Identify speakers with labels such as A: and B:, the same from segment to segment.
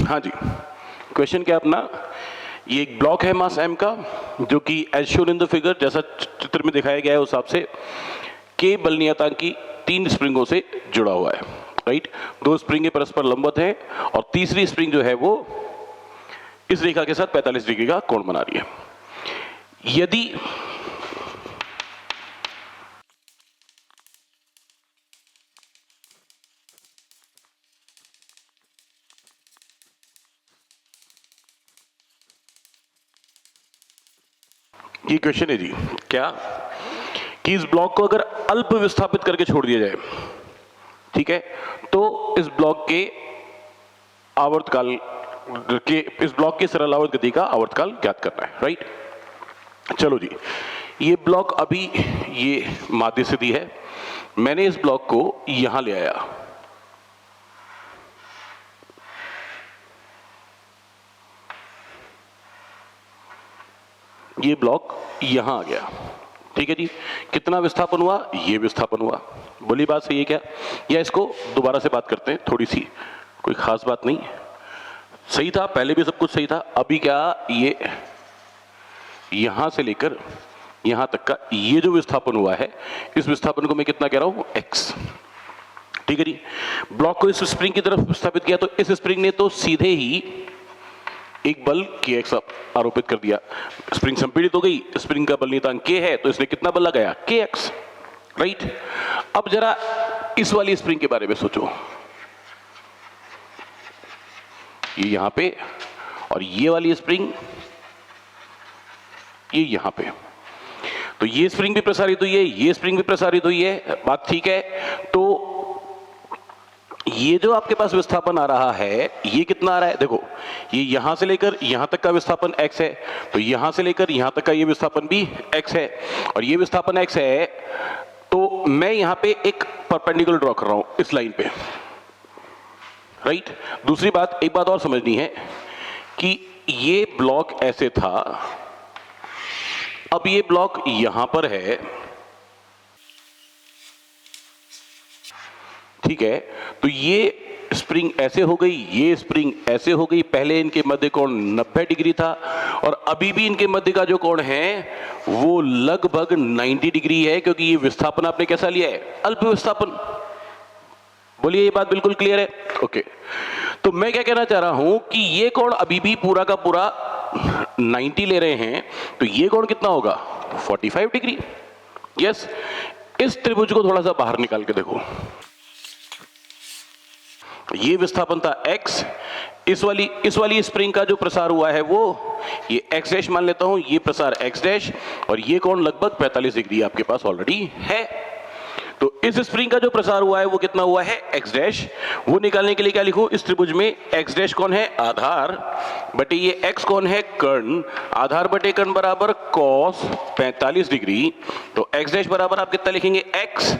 A: हाँ जी, क्वेश्चन क्या अपना, ये एक ब्लॉक है मास m का, जो कि as shown in the figure, जैसा चित्र में दिखाया गया है उस हिसाब से के बल नियतांक की 3 स्प्रिंगों से जुड़ा हुआ है, राइट। 2 स्प्रिंगें परस्पर लंबवत हैं और तीसरी स्प्रिंग जो है वो इस रेखा के साथ 45 डिग्री का कोण बना रही है। यदि ये क्वेश्चन है जी, क्या कि इस ब्लॉक को अगर अल्प विस्थापित करके छोड़ दिया जाए, ठीक है, तो इस ब्लॉक के आवर्तकाल के, इस ब्लॉक की सरल आवर्त गति का आवर्तकाल ज्ञात करना है, राइट। चलो जी, ये ब्लॉक अभी ये माध्य स्थिति है, मैंने इस ब्लॉक को यहां ले आया, ये ब्लॉक यहां आ गया, ठीक है जी। कितना विस्थापन हुआ, ये विस्थापन हुआ। बोली बात सही है क्या, या इसको दोबारा से बात करते हैं, थोड़ी सी कोई खास बात नहीं, सही था, पहले भी सब कुछ सही था। अभी क्या, ये यहां से लेकर यहां तक का ये जो विस्थापन हुआ है, इस विस्थापन को मैं कितना कह रहा हूं, x, ठीक है जी। ब्लॉक को इस स्प्रिंग की तरफ विस्थापित किया, तो इस स्प्रिंग ने तो सीधे ही एक बल kx आरोपित कर दिया, स्प्रिंग संपीड़ित हो गई, स्प्रिंग का बल नियतांक k है, तो इसने कितना बल लगाया, kx, राइट। अब जरा इस वाली स्प्रिंग के बारे में सोचो, ये यहां पे और ये वाली स्प्रिंग ये यहां पे, तो ये स्प्रिंग भी प्रसारित हुई है, ये स्प्रिंग भी प्रसारित हुई है, बात ठीक है। तो ये जो आपके पास विस्थापन आ रहा है, ये कितना आ रहा है, देखो ये यहां से लेकर यहां तक का विस्थापन x है, तो यहां से लेकर यहां तक का ये विस्थापन भी x है, और ये विस्थापन x है, तो मैं यहां पे एक परपेंडिकुलर ड्रॉ कर रहा हूं इस लाइन पे, राइट। दूसरी बात, एक बात और समझनी है कि ये ब्लॉक ऐसे था, अब ये ब्लॉक यहां पर है, ठीक है, तो ये स्प्रिंग ऐसे हो गई, ये स्प्रिंग ऐसे हो गई। पहले इनके मध्य कोण 90 डिग्री था, और अभी भी इनके मध्य का जो कोण है वो लगभग 90 डिग्री है, क्योंकि ये विस्थापन आपने कैसा लिया है, अल्प विस्थापन। बोलिए, ये बात बिल्कुल क्लियर है, ओके। तो मैं क्या कहना चाह रहा हूं कि ये कोण अभी भी पूरा का पूरा 90 ले रहे हैं, तो ये कोण कितना होगा, 45 डिग्री। यस, इस त्रिभुज को थोड़ा सा बाहर निकाल के देखो, ये विस्थापन था x, इस वाली स्प्रिंग का जो प्रसार हुआ है वो ये x डैश मान लेता हूं, ये प्रसार x डैश, और ये कोण लगभग 45 डिग्री आपके पास ऑलरेडी है। तो इस स्प्रिंग का जो प्रसार हुआ है वो कितना हुआ है, x डैश। वो निकालने के लिए क्या लिखो, इस त्रिभुज में x डैश कौन है, आधार, बटे ये x कौन है, कर्ण। आधार बटे कर्ण बराबर cos 45 डिग्री, तो x डैश बराबर आप कितना लिखेंगे, x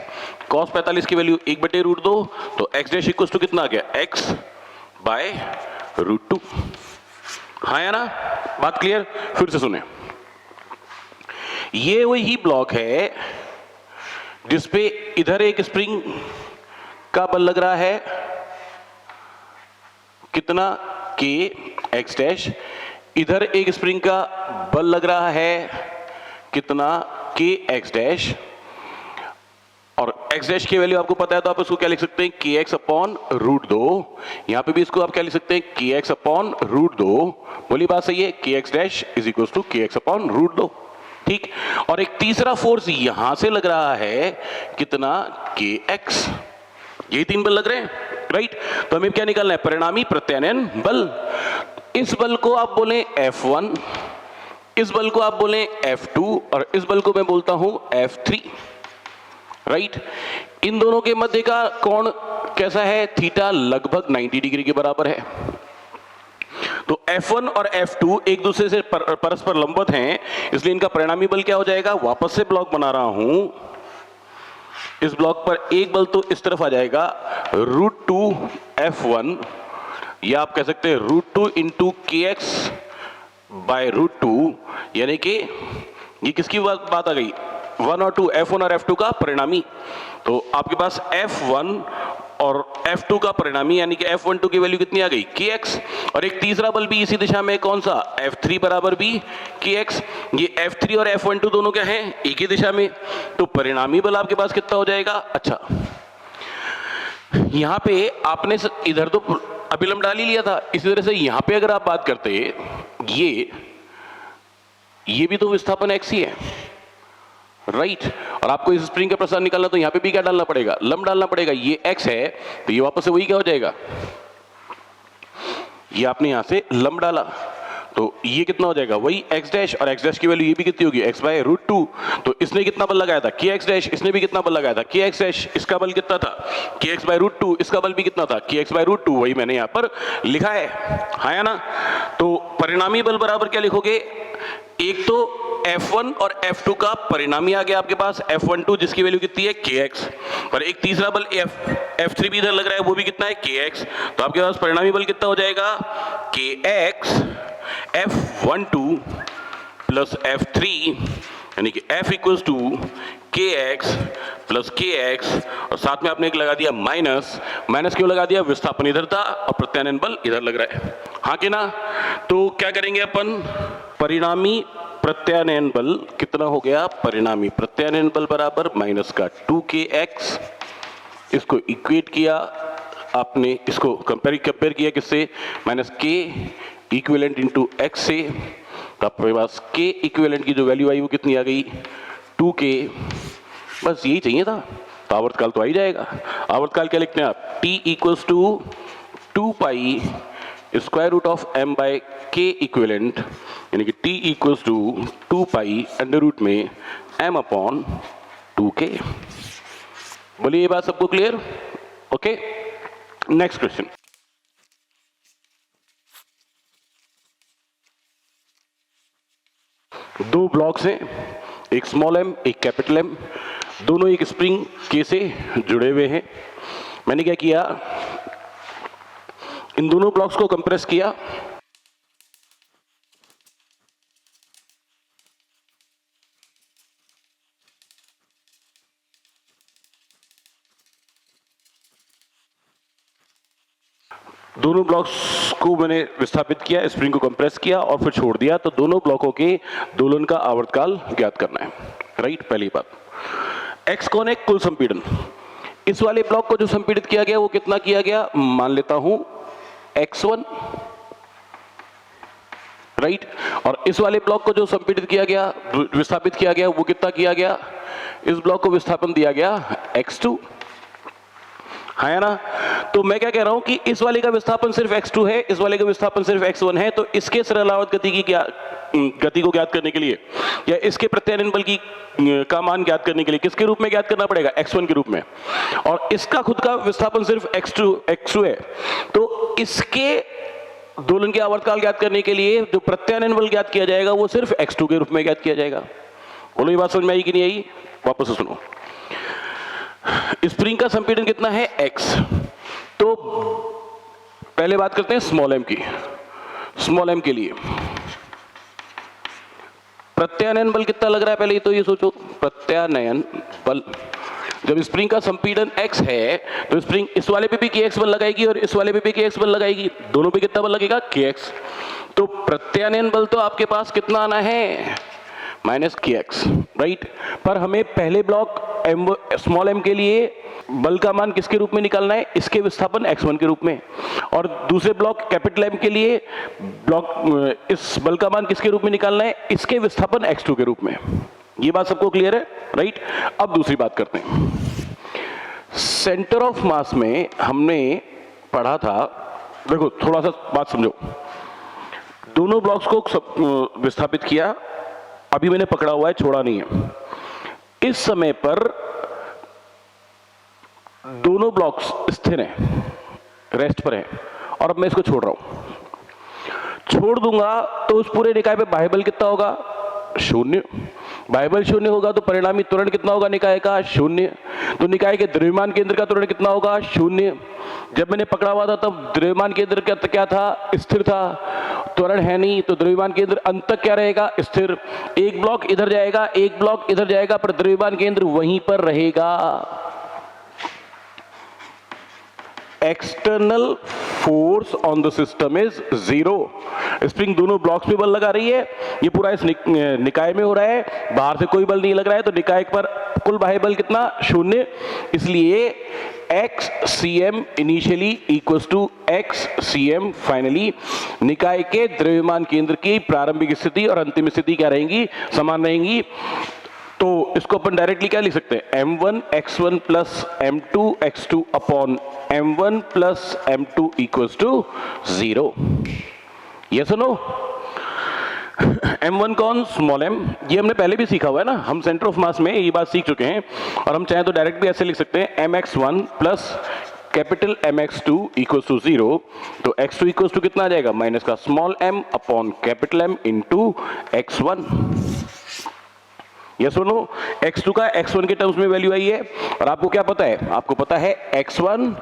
A: cos 45 की वैल्यू 1/√2, तो x डैश इक्वल टू कितना आ गया, x बाय √2। हाँ या ना, बात क्लियर। फिर से सुने, ये वही ब्लॉक है जिसपे इधर एक स्प्रिंग का बल लग रहा है, कितना, k x डैश, इधर एक स्प्रिंग का बल लग रहा है, कितना, k x डैश, और x डैश की वैल्यू आपको पता है, तो आप इसको क्या लिख सकते हैं, kx अपॉन √2। यहां पे भी इसको आप क्या लिख सकते हैं, kx अपॉन √2। बोली बात सही है, kx dash is equal to kx upon √2, ठीक। और एक तीसरा फोर्स यहां से लग रहा है, कितना, kx। ये 3 बल लग रहे हैं, राइट। तो हमें क्या निकालना है, परिणामी प्रत्यानयन बल। इस बल को आप बोलें F1, इस बल को आप बोलें F2, और इस बल को मैं बोलता हूं F3, राइट। इन दोनों के मध्य का कोण कैसा है, थीटा लगभग 90 डिग्री के बराबर है। तो F1 और F2 एक दूसरे से परस्पर लंबवत हैं, इसलिए इनका परिणामी बल क्या हो जाएगा, वापस से ब्लॉक बना रहा हूं, इस ब्लॉक पर एक बल तो इस तरफ आ जाएगा, √2 F1, या आप कह सकते हैं √2 इंटू kx बाय √2, यानी कि ये किसकी बात आ गई, 1 और 2, F1 और F2 का परिणामी। तो आपके पास F1 और F2 का परिणामी यानी कि F12 की वैल्यू कितनी आ गई kx, और एक तीसरा बल भी इसी दिशा में कौन सा F3 बराबर भी kx। ये F3 और F12 दोनों क्या हैं, एक ही दिशा में, तो परिणामी बल आपके पास कितना हो जाएगा। अच्छा, यहां पे आपने इधर तो अभिलंब डाल ही लिया था, इसी तरह से यहां पे अगर आप बात करते ये भी तो विस्थापन x ही है, राइट। और आपको इस स्प्रिंग का प्रसार निकालना तो यहां पे भी क्या डालना पड़ेगा, लंब डालना पड़ेगा। ये x है तो ये वापस से वही क्या हो जाएगा, ये आपने यहां से लंब डाला तो ये कितना हो जाएगा, वही x डैश, और x डैश की वैल्यू ये भी कितनी होगी, x/√2। तो इसने कितना बल लगाया था kx डैश, इसने भी कितना बल लगाया था kx डैश, इसका बल कितना था kx/√2, इसका बल भी कितना था kx/√2, वही मैंने यहां पर लिखा है, हाँ या ना। तो परिणामी बल बराबर क्या लिखोगे, एक तो F1 और F2 का परिणामी आ गया आपके पास F12 जिसकी वैल्यू कितनी है kx, और एक तीसरा बल F3 भी इधर लग रहा है, वो भी कितना है kx। तो आपके पास परिणामी बल कितना हो जाएगा kx F12 प्लस F3 यानी कि F equals to kx plus kx, और साथ में आपने एक लगा दिया माइनस, माइनस क्यों लगा दिया, विस्थापन इधर था और प्रत्यानयन बल इधर लग रहा है, हाँ कि ना। तो क्या करेंगे अपन, परिणामी प्रत्यानयन बल कितना हो गया, परिणामी प्रत्यानयन बल बराबर माइनस का 2kx, इसको इक्वेट किया आपने, इसको कंपेयर किया किससे, minus k equivalent into x से, तो आपके पास k इक्विवेलेंट की जो वैल्यू आई वो कितनी आ गई 2k, बस यही चाहिए था। तो आवर्तकाल तो आ ही जाएगा। आवर्तकाल क्या लिखते हैं आप, t equals to 2 pi square root of m by k equivalent, यानी कि t equals to 2 pi under root में m अपॉन 2k। बोलिए ये बात सबको क्लियर, ओके। नेक्स्ट क्वेश्चन, दो ब्लॉक्स हैं, एक स्मॉल m एक कैपिटल M, दोनों एक स्प्रिंग K से जुड़े हुए हैं। मैंने क्या किया, इन दोनों ब्लॉक्स को कंप्रेस किया, दोनों ब्लॉक्स को मैंने विस्थापित किया, स्प्रिंग को कंप्रेस किया और फिर छोड़ दिया। तो दोनों ब्लॉकों के दोलन का आवर्तकाल ज्ञात करना है, राइट। पहली बात, x कौन है, कुल संपीड़न। इस वाले ब्लॉक को जो संपीड़ित किया गया वो कितना किया गया, मान लेता हूं x1, राइट। और इस वाले ब्लॉक को जो संपीड़ित किया गया, विस्थापित किया गया, वो कितना किया गया, इस ब्लॉक को विस्थापन दिया गया x2, है ना। तो मैं क्या कह रहा हूं कि इस वाले का विस्थापन सिर्फ x2 है, इस वाले का विस्थापन सिर्फ x1 है। तो इसके सरलावर्त गति की गति को ज्ञात करने के लिए या इसके प्रत्यानयन बल की का मान ज्ञात करने के लिए किसके रूप में ज्ञात करना पड़ेगा, x1 के रूप में। और इसका खुद का विस्थापन सिर्फ x2 है। तो इसके दोलन के आवर्तकाल ज्ञात करने के लिए जो प्रत्यानयन बल ज्ञात किया जाएगा वो सिर्फ x2 के रूप में ज्ञात किया जाएगा। बोलो ये बात समझ में आई कि नहीं आई, वापस से सुनो। स्प्रिंग का संपीड़न कितना है, x। तो पहले बात करते हैं स्मॉल m की। स्मॉल m के लिए प्रत्यानयन बल कितना लग रहा है, पहले तो ये सोचो, प्रत्यानयन बल। जब स्प्रिंग का संपीड़न x है तो स्प्रिंग इस वाले पे भी kx बल लगाएगी और इस वाले पे भी kx बल लगाएगी, दोनों पे कितना बल लगेगा, kx। तो प्रत्यानयन बल तो आपके पास कितना आना है, माइनस kx, राइट। पर हमें पहले ब्लॉक स्मॉल m के लिए बल का मान किसके रूप में निकालना है, इसके विस्थापन x1 के रूप में। और दूसरे ब्लॉक कैपिटल M के लिए ब्लॉक इस बल का मान किसके रूप में निकालना है, इसके विस्थापन x2 के रूप में। ये बात सबको क्लियर है, राइट। अब दूसरी बात करते हैं, सेंटर ऑफ मास में हमने पढ़ा था, देखो थोड़ा सा बात समझो, दोनों ब्लॉक्स को विस्थापित किया, अभी मैंने पकड़ा हुआ है, छोड़ा नहीं है। इस समय पर दोनों ब्लॉक्स स्थिर हैं, रेस्ट पर हैं, और अब मैं इसको छोड़ रहा हूं। छोड़ दूंगा तो उस पूरे निकाय पे बाह्य बल कितना होगा, शून्य। बाह्य बल शून्य होगा तो परिणामी त्वरण कितना होगा निकाय का, शून्य। तो निकाय के द्रव्यमान केंद्र का त्वरण कितना होगा, शून्य। जब मैंने पकड़ा हुआ था तब द्रव्यमान केंद्र क्या था, स्थिर था, त्वरण है नहीं, तो द्रव्यमान केंद्र अंत तक क्या रहेगा, स्थिर। एक ब्लॉक इधर जाएगा, एक ब्लॉक इधर जाएगा, पर द्रव्यमान केंद्र वहीं पर रहेगा। External force on the system is 0। Spring दोनों ब्लॉक्स पे बल लगा रही है, ये पूरा इस निकाय में हो रहा है, बाहर से कोई बल नहीं लग रहा है, तो निकाय पर कुल बाह्य बल कितना? 0। इसलिए x c m initially equals to x c m finally. निकाय के द्रव्यमान केंद्र की प्रारंभिक स्थिति और अंतिम स्थिति क्या रहेंगी? समान रहेंगी। तो इसको अपन डायरेक्टली क्या लिख सकते हैं? m1 x1 plus m2 x2 upon m1 plus m2 equals to 0। Yes और नो? m1 कौन? Small m। ये हमने पहले भी सीखा हुआ है ना, हम सेंटर ऑफ मास में ये बात सीख चुके हैं। और हम चाहें तो डायरेक्ट भी ऐसे लिख सकते हैं mx1 plus capital mx2 equals to 0। तो x2 इक्वल्स टू कितना आ जाएगा? माइनस का small m upon capital m into x1। Yes और नो? x2 का x1 के टर्म्स में वैल्यू आई है, और आपको क्या पता है? आपको पता है x1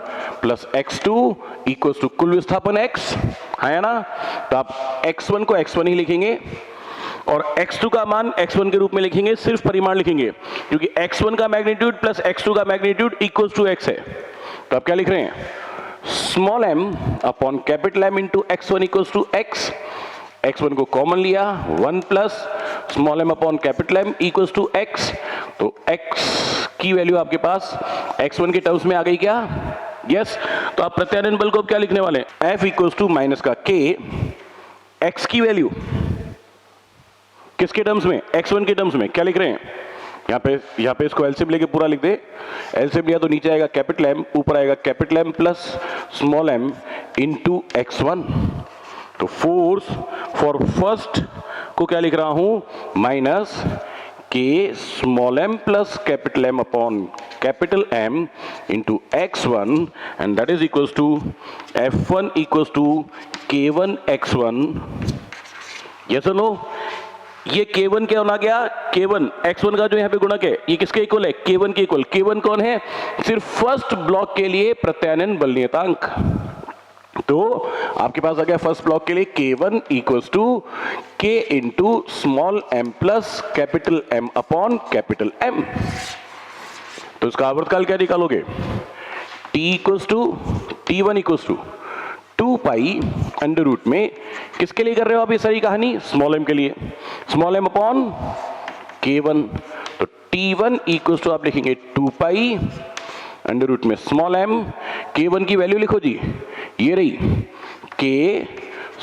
A: plus x2 equals to कुल विस्थापन x है ना। तो आप x1 को x1 ही लिखेंगे और x2 का मान x1 के रूप में लिखेंगे, सिर्फ परिमाण लिखेंगे, क्योंकि x1 का मैग्नीट्यूड प्लस x2 का मैग्नीट्यूड इक्वल्स टू x है। तो आप क्या लिख रहे हैं? Small m upon capital M into x1 equals to x। x1 को कॉमन लिया, 1 plus small m upon capital M equals to x। तो x की वैल्यू आपके पास x1 के टर्म्स में आ गई क्या? यस। तो आप प्रत्यानयन बल को क्या लिखने वाले हैं? F इक्वल्स टू माइनस का k, x की वैल्यू किसके टर्म्स में? x1 के टर्म्स में। क्या लिख रहे हैं? यहाँ पे इसको एलसीएम लेके पूरा लिख दे। एलसीएम लिया तो नीचे आएगा कैपिटल M, ऊपर आएगा capital M plus small m into x1। तो फोर्स फॉर फर्स्ट को क्या लिख रहा हूं? Minus k small m plus capital M upon capital M into x1, and that is equals to f1 equals to k1 x1। Yes और no? ये k1 क्या होना गया? k1 x1 का जो यहाँ पे गुणक है, ये किसके इक्वल है? k1 के इक्वल। k1 कौन है? सिर्फ फर्स्ट ब्लॉक के लिए प्रत्यानयन बल नियतांक। तो आपके पास आ गया फर्स्ट ब्लॉक के लिए k1 equals to k into small m plus capital M upon capital M। तो इसका आवर्तकाल क्या निकालोगे? t equals to t1 equals to 2 pi under root में, किसके लिए कर रहे हो आप ये सारी कहानी? स्मॉल m के लिए। Small m upon k1। तो t1 इक्वल्स टू आप लिखेंगे 2 पाई अंडर रूट में स्मॉल m। k1 की वैल्यू लिखो जी, ये रही k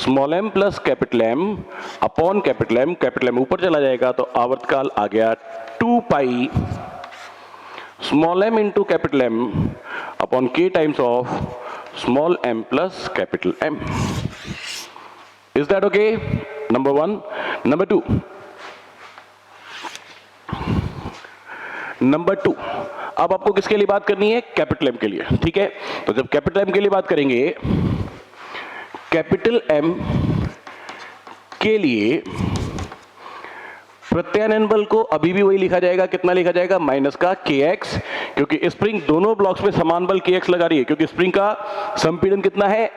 A: small m plus capital M upon capital M। Capital M ऊपर चला जाएगा तो आवर्तकाल आ गया 2 pi small m into capital M upon k times of small m plus capital M। Is that okay? Number 1। Number 2, अब आपको किसके लिए बात करनी है? कैपिटल M के लिए। ठीक है, तो जब कैपिटल M के लिए बात करेंगे, कैपिटल M के लिए प्रत्यानयन बल को अभी भी वही लिखा जाएगा। कितना लिखा जाएगा? माइनस का kx, क्योंकि स्प्रिंग दोनों ब्लॉक्स में समान बल kx लगा रही है, क्योंकि स्प्रिंग का संपीड़न कितना है?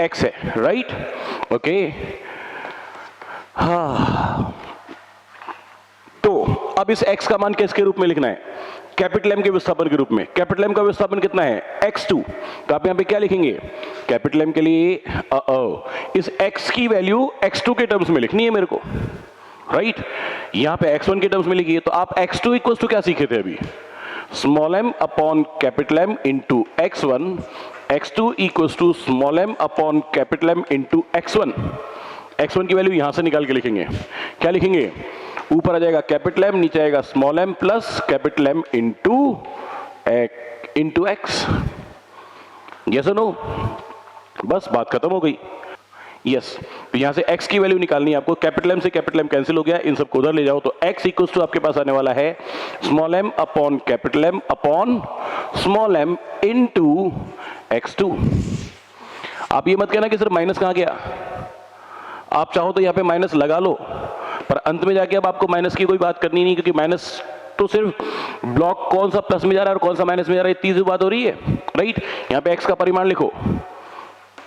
A: x है, राइट? ओके। हाँ, तो अब इस x का मान किसके रूप में लिखना है? कैपिटल M के विस्थापन के रूप में। कैपिटल M का विस्थापन कितना है? x2। तो आप यहां पे क्या लिखेंगे? कैपिटल M के लिए इस x की वैल्यू x2 के टर्म्स में लिखनी है मेरे को, राइट? यहां पे x1 के टर्म्स में लिखिए। तो आप x2 इक्वल्स टू क्या सीखे थे अभी? Small m upon capital M into x1। x2 equals to small m upon capital M into x1। x1 की वैल्यू यहां से निकाल के लिखेंगे। क्या लिखेंगे? ऊपर आ जाएगा कैपिटल M, नीचे आएगा small m plus capital M into x। Yes और नो? बस बात खत्म हो गई। यस, तो यहां से x की वैल्यू निकालनी है आपको। कैपिटल M से कैपिटल M कैंसिल हो गया, इन सबको उधर ले जाओ। तो x इक्वल्स टू आपके पास आने वाला है small m upon capital M upon small m into x2। आप ये मत कहना कि सर माइनस कहां गया। आप चाहो तो यहां पे माइनस लगा लो, पर अंत में जाके अब आपको माइनस की कोई बात करनी नहीं, क्योंकि माइनस तो सिर्फ ब्लॉक कौन सा प्लस में जा रहा है और कौन सा माइनस में जा रहा है, तीसरी बात हो रही है, राइट? यहां पे x का परिमाण लिखो,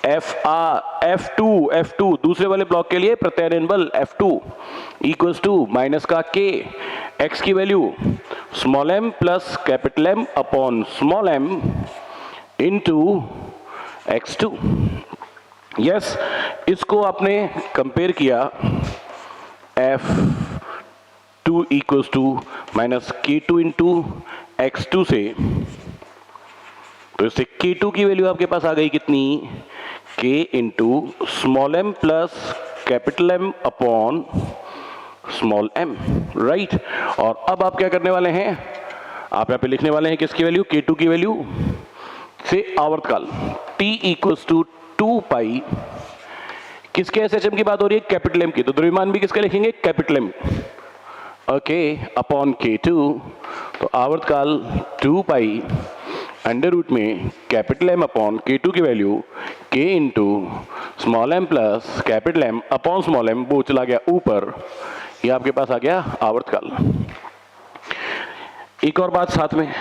A: F2 दूसरे वाले ब्लॉक के लिए प्रत्यानयन बल F2 इक्वल्स टू माइनस का k, x की value small m plus capital M upon small m into x2। Yes, इसको आपने कंपेयर किया f2 equals to minus k2 into x2 से, तो इससे k2 की वैल्यू आपके पास आ गई कितनी, k into small m plus capital M upon small m, right. और अब आप क्या करने वाले हैं, आप यहां पे लिखने वाले हैं किसकी वैल्यू, k2 की वैल्यू से आवर्तकाल t इक्वल्स टू 2 पाई, किसके SHM की बात हो रही है, कैपिटल M की, तो द्रव्यमान भी किसका लिखेंगे, capital M, okay, upon k2, तो आवर्तकाल 2 पाई अंडर रूट में कैपिटल M अपॉन k2 की value k into small m plus capital M upon small m, वो चला गया ऊपर, ये आपके पास आ गया आवर्तकाल। एक और बात साथ में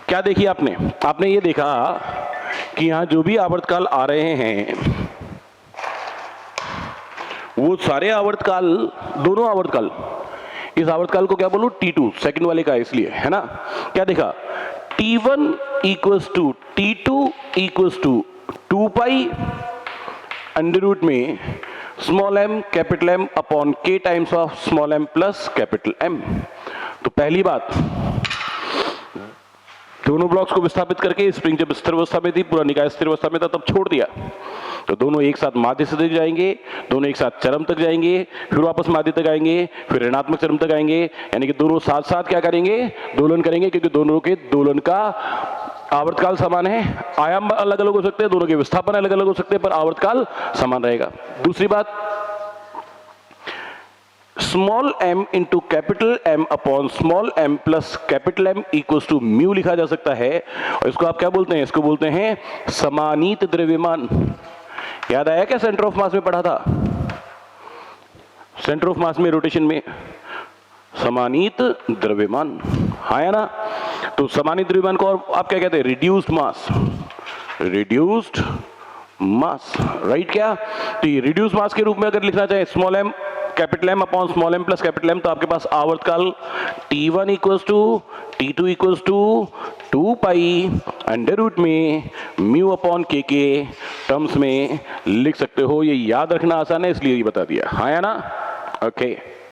A: क्या देखी आपने ये देखा कि यहां जो भी आवर्तकाल आ रहे हैं वो सारे आवर्तकाल, दोनों आवर्तकाल, इस आवर्तकाल को क्या बोलूं, T2 सेकंड वाले का, इसलिए है ना। क्या देखा, T1 equals to T2 equals to 2 pi under root में small m capital M upon k times of small m plus capital M। तो पहली बात, दोनों ब्लॉक्स को विस्थापित करके स्प्रिंग जब स्थिर अवस्था में थी, पूरा निकाय स्थिर अवस्था में था, तब छोड़ दिया, तो दोनों एक साथ माध्य से तक जाएंगे, दोनों एक साथ चरम तक जाएंगे, फिर वापस माध्य तक आएंगे, फिर ऋणात्मक चरम तक आएंगे, यानी कि दोनों साथ साथ क्या करेंगे, दोलन करेंगे, क्योंकि दोनों के दोलन का आवर्तकाल समान है। आयाम अलग अलग हो सकते हैं, दोनों के विस्थापन अलग अलग हो सकते हैं, पर आवर्तकाल समान रहेगा। दूसरी बात, small m into capital M upon small m plus capital M equals to mu लिखा जा सकता है, और इसको आप क्या बोलते हैं, इसको बोलते हैं समानीत द्रव्यमान। याद आया क्या, सेंटर ऑफ मास में पढ़ा था, सेंटर ऑफ मास में रोटेशन में समानीत द्रव्यमान, हाँ या ना। तो समानीत द्रव्यमान को और आप क्या कहते हैं, रिड्यूस्ड मास, रिड्यूस्ड मास, राइट। क्या, तो ये रिड्यूस्ड मास के रूप में अगर लिखना चाहे small m capital M upon small m plus capital M, तो आपके पास आवर्तकाल T1 equals to T2 equals to 2 pi under root में म्यू अपॉन k के टर्म्स में लिख सकते हो। ये याद रखना आसान है, इसलिए ये बता दिया, हाँ या ना, ओके।